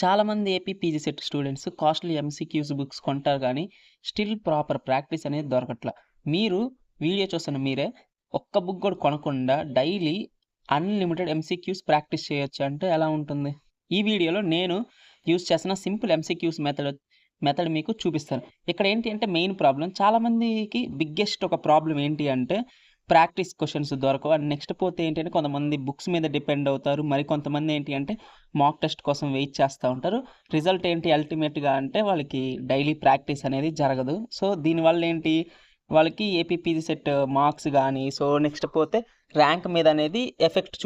చాలామంది AP PG set students costly MCQs books కొంటారు గానీ, స్టిల్ ప్రాపర్ ప్రాక్టీస్ అనేది దొరకట్ల. మీరు వీడియో చూస్తున్న మీరే ఒక్క బుక్ గూడా కొనకుండా డైలీ అన్‌లిమిటెడ్ ఎంసీక్యూస్ ప్రాక్టీస్ చేయొచ్చు అంటే ఎలా ఉంటుంది? ఈ వీడియోలో నేను యూజ్ చేస్తున్న సింపుల్ ఎంసీక్యూస్ మెథడ్ మీకు చూపిస్తాను. ఇక్కడ ఏంటి అంటే మెయిన్ ప్రాబ్లమ్ చాలామందికి బిగ్గెస్ట్ ఒక ప్రాబ్లమ్ ఏంటి అంటే ప్రాక్టీస్ క్వెషన్స్ దొరకవు. అండ్ నెక్స్ట్ పోతే ఏంటి అంటే కొంతమంది బుక్స్ మీద డిపెండ్ అవుతారు. కొంతమంది ఏంటి అంటే మాక్ టెస్ట్ కోసం వెయిట్ చేస్తా ఉంటారు. రిజల్ట్ ఏంటి అల్టిమేట్‌గా అంటే వాళ్ళకి డైలీ ప్రాక్టీస్ అనేది జరగదు. సో దీనివల్ల ఏంటి వాళ్ళకి ఏపీపీజీ సెట్ మార్క్స్ గానీ, సో నెక్స్ట్ పోతే ర్యాంక్ మీద అనేది ఎఫెక్ట్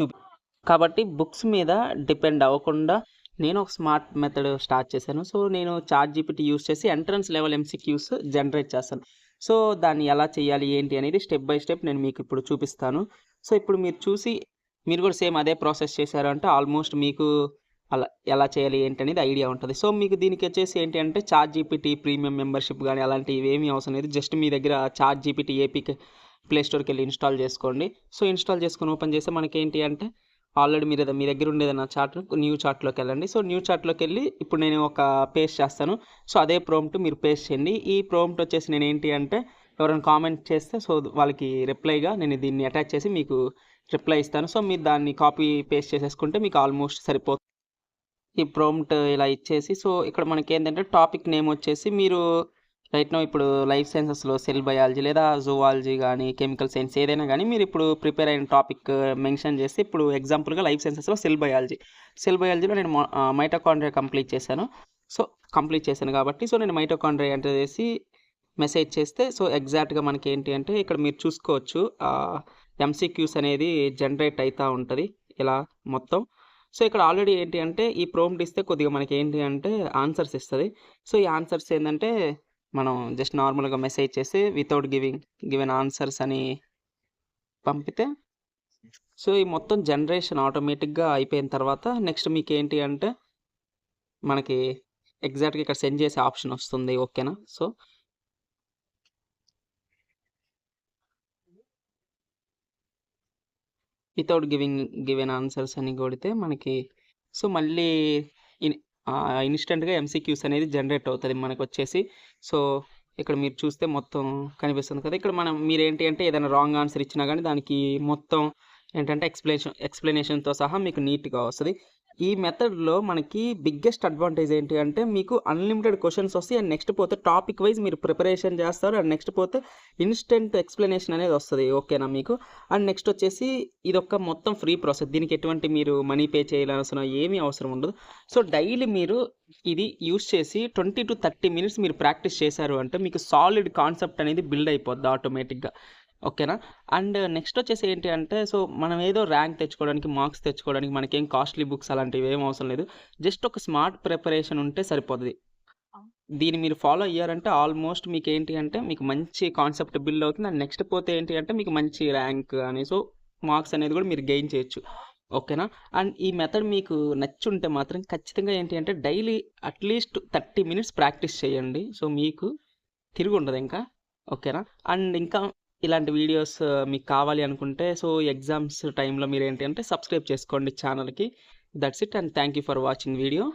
కాబట్టి బుక్స్ మీద డిపెండ్ అవ్వకుండా నేను ఒక స్మార్ట్ మెథడ్ స్టార్ట్ చేశాను. సో నేను చాట్‌జీపీటీ యూజ్ చేసి ఎంట్రన్స్ లెవెల్ ఎంసీక్యూస్ జనరేట్ చేస్తాను. సో దాన్ని ఎలా చేయాలి ఏంటి అనేది స్టెప్ బై స్టెప్ నేను మీకు ఇప్పుడు చూపిస్తాను. సో ఇప్పుడు మీరు చూసి మీరు కూడా సేమ్ అదే ప్రాసెస్ చేశారు అంటే ఆల్మోస్ట్ మీకు అలా ఎలా చేయాలి ఏంటి అనేది ఐడియా ఉంటది. సో మీకు దీనికి వచ్చేసి ఏంటి అంటే చాట్‌జీపీటీ ప్రీమియం మెంబర్‌షిప్ గాని అలాంటివి ఏమీ అవసరం లేదు. జస్ట్ మీ దగ్గర చాట్‌జీపీటీ ఏపీకే ప్లే స్టోర్‌కెళ్ళి ఇన్‌స్టాల్ చేసుకోండి. సో ఇన్‌స్టాల్ చేసుకొని ఓపెన్ చేస్తే మనకేంటి అంటే ఆల్రెడీ మీ దగ్గర ఉండేదన్న చార్ట్ న్యూ చార్ట్‌లోకి వెళ్ళండి. సో న్యూ చార్ట్‌లోకి వెళ్ళి ఇప్పుడు నేను ఒక పేస్ట్ చేస్తాను. సో అదే ప్రాంప్ట్ మీరు పేస్ట్ చేయండి. ఈ ప్రాంప్ట్ వచ్చేసి నేను ఏంటి అంటే ఎవరైనా కామెంట్ చేస్తే సో వాళ్ళకి రిప్లైగా నేను దీన్ని అటాచ్ చేసి మీకు రిప్లై ఇస్తాను. సో మీరు దాన్ని కాపీ పేస్ట్ చేసేసుకుంటే మీకు ఆల్మోస్ట్ సరిపోతుంది. ఈ ప్రాంప్ట్ ఇలా ఇచ్చేసి సో ఇక్కడ మనకేంటంటే టాపిక్ నేమ్ వచ్చేసి మీరు రైట్ నౌ ఇప్పుడు లైఫ్ సైన్సెస్‌లో సెల్ బయాలజీ లేదా జూవాలజీ గానీ, కెమికల్ సైన్స్ ఏదైనా గానీ మీరు ఇప్పుడు ప్రిపేర్ అయిన టాపిక్ మెన్షన్ చేసి ఇప్పుడు ఎగ్జాంపుల్‌గా లైఫ్ సైన్సెస్‌లో సెల్ బయాలజీ. సెల్ బయాలజీలో నేను మైటోకాండ్రియా కంప్లీట్ చేశాను. సో కంప్లీట్ చేశాను కాబట్టి సో నేను మైటోకాండ్రియా ఎంటర్ చేసి మెసేజ్ చేస్తే సో ఎగ్జాక్ట్‌గా మనకేంటి అంటే ఇక్కడ మీరు చూసుకోవచ్చు ఎంసీక్యూస్ అనేది జనరేట్ అయితా ఉంటది. ఇలా మొత్తం. సో ఇక్కడ ఆల్రెడీ ఏంటి అంటే ఈ ప్రాంప్ట్ ఇస్తే కొద్దిగా మనకేంటి అంటే ఆన్సర్స్ ఇస్తది. సో ఈ ఆన్సర్స్ ఏందంటే మనం జస్ట్ నార్మల్‌గా మెసేజ్ చేసి వితౌట్ గివెన్ ఆన్సర్స్ అని పంపితే సో ఈ మొత్తం జనరేషన్ ఆటోమేటిక్‌గా అయిపోయిన తర్వాత నెక్స్ట్ మీకేంటి అంటే మనకి ఎగ్జాక్ట్‌గా ఇక్కడ సెండ్ చేసే ఆప్షన్ వస్తుంది. ఓకేనా? సో వితౌట్ గివెన్ ఆన్సర్స్ అని కొడితే మనకి సో మళ్ళీ ఇన్‌స్టంట్‌గా ఎంసీక్యూస్ అనేది జనరేట్ అవుతది మనకొచ్చేసి. సో ఇక్కడ మీరు చూస్తే మొత్తం కనిపిస్తుంది కదా! ఇక్కడ మీరేంటి అంటే ఏదైనా రాంగ్ ఆన్సర్ ఇచ్చినా గానీ దానికి మొత్తం ఏంటంటే ఎక్స్‌ప్లనేషన్‌తో సహా మీకు నీట్‌గా వస్తది. ఈ మెథడ్‌లో మనకి బిగ్గెస్ట్ అడ్వాంటేజ్ ఏంటి అంటే మీకు అన్‌లిమిటెడ్ క్వెషన్స్ వస్తాయి. అండ్ నెక్స్ట్ పోతే టాపిక్ వైస్ మీరు ప్రిపరేషన్ చేస్తారు. అండ్ నెక్స్ట్ పోతే ఇన్‌స్టంట్ ఎక్స్‌ప్లనేషన్ అనేది వస్తది. ఓకేనా మీకు? అండ్ నెక్స్ట్ వచ్చేసి ఇదొక మొత్తం ఫ్రీ ప్రాసెస్. దీనికి ఎటువంటి మీరు మనీ పే చేయాల్సిన ఏమీ అవసరం ఉండదు. సో డైలీ మీరు ఇది యూజ్ చేసి 20-30 మినిట్స్ మీరు ప్రాక్టీస్ చేశారు అంటే మీకు సాలిడ్ కాన్సెప్ట్ అనేది బిల్డ్ అయిపోద్ది ఆటోమేటిక్‌గా. ఓకేనా? అండ్ నెక్స్ట్ వచ్చేసి ఏంటి అంటే సో మనం ఏదో ర్యాంక్ తెచ్చుకోవడానికి, మార్క్స్ తెచ్చుకోవడానికి మనకేం కాస్ట్లీ బుక్స్ అలాంటివి ఏం అవసరం లేదు. జస్ట్ ఒక స్మార్ట్ ప్రిపరేషన్ ఉంటే సరిపోతది. దీన్ని మీరు ఫాలో అయ్యారంటే ఆల్మోస్ట్ మీకేంటి అంటే మీకు మంచి కాన్సెప్ట్ బిల్డ్ అవుతుంది. అండ్ నెక్స్ట్ పోతే ఏంటి అంటే మీకు మంచి ర్యాంక్ అని సో మార్క్స్ అనేది కూడా మీరు గెయిన్ చేయొచ్చు. ఓకేనా? అండ్ ఈ మెథడ్ మీకు నచ్చుంటే మాత్రం ఖచ్చితంగా ఏంటి అంటే డైలీ అట్‌లీస్ట్ 30 మినిట్స్ ప్రాక్టీస్ చేయండి. సో మీకు తిరుగుండదు ఇంకా. ఓకేనా? అండ్ ఇంకా ఇలాంటి వీడియోస్ మీకు కావాలి అనుకుంటే సో ఎగ్జామ్స్ టైంలో మీరేంటి అంటే సబ్స్క్రైబ్ చేసుకోండి ఛానల్‌కి. That's it and thank you for watching video.